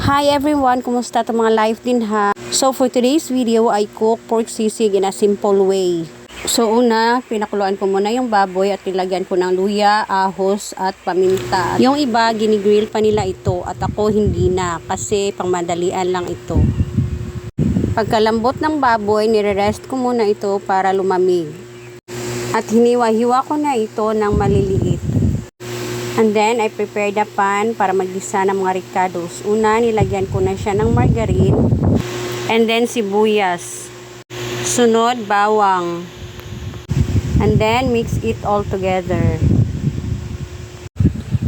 Hi everyone! Kumusta itong mga live din ha? So for today's video, I cook pork sisig in a simple way. So una, pinakuluan ko muna yung baboy at nilagyan ko ng luya, ahos at paminta. Yung iba, ginigrill pa nila ito at ako hindi na kasi pangmadalian lang ito. Pagkalambot ng baboy, nire-rest ko muna ito para lumamig. At hiniwa-hiwa ko na ito ng maliliit. And then, I prepare the pan para maggisa ng mga ricados. Una, nilagyan ko na siya ng margarine. And then, sibuyas. Sunod, bawang. And then, mix it all together.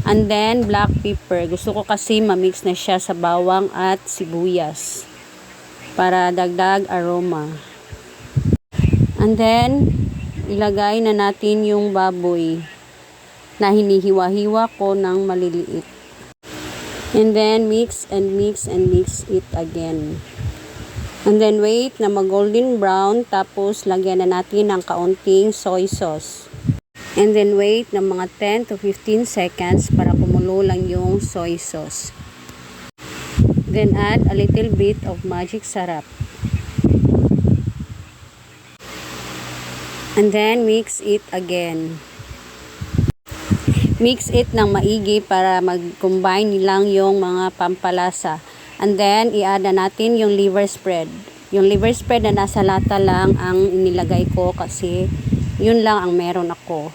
And then, black pepper. Gusto ko kasi ma-mix na siya sa bawang at sibuyas. Para dagdag aroma. And then, ilagay na natin yung baboy na hinihiwa-hiwa ko ng maliliit. And then mix and mix and mix it again. And then wait na mag-golden brown, tapos lagyan na natin ng kaunting soy sauce. And then wait na mga 10 to 15 seconds para kumulo lang yung soy sauce. Then add a little bit of magic sarap. And then mix it again. Mix it ng maigi para mag-combine lang yung mga pampalasa. And then, i-add na natin yung liver spread. Yung liver spread na nasa lata lang ang inilagay ko kasi yun lang ang meron ako.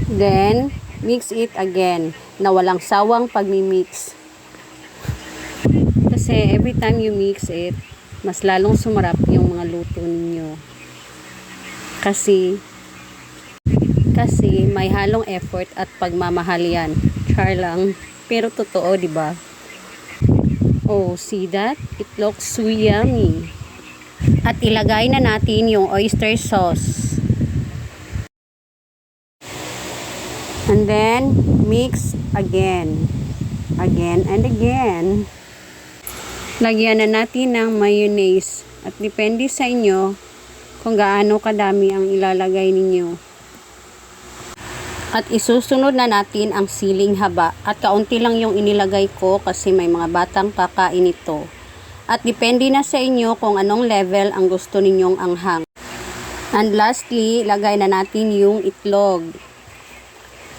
Then, mix it again na walang sawang pagmi-mix. Kasi every time you mix it, mas lalong sumarap yung mga luto ninyo. Kasi may halong effort at pagmamahal yan. Char lang. Pero totoo, di ba? Oh, see that? It looks so yummy. At ilagay na natin yung oyster sauce. And then, mix again. Again and again. Lagyan na natin ng mayonnaise. At depende sa inyo kung gaano kadami ang ilalagay ninyo. At isusunod na natin ang siling haba. At kaunti lang yung inilagay ko kasi may mga batang kakain ito. At depende na sa inyo kung anong level ang gusto ninyong anghang. And lastly, lagay na natin yung itlog.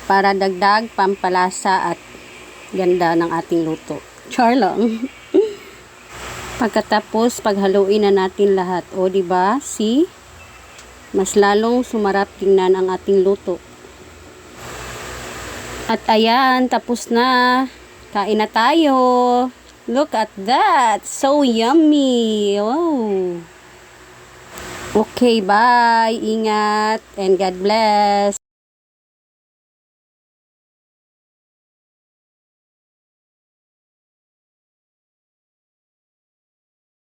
Para dagdag pampalasa at ganda ng ating luto. Char lang. Pagkatapos, paghaluin na natin lahat. O, diba? See? Mas lalong sumarap tingnan ang ating luto. At ayan, tapos na. Kain na tayo. Look at that. So yummy. Wow. Okay, bye. Ingat and God bless.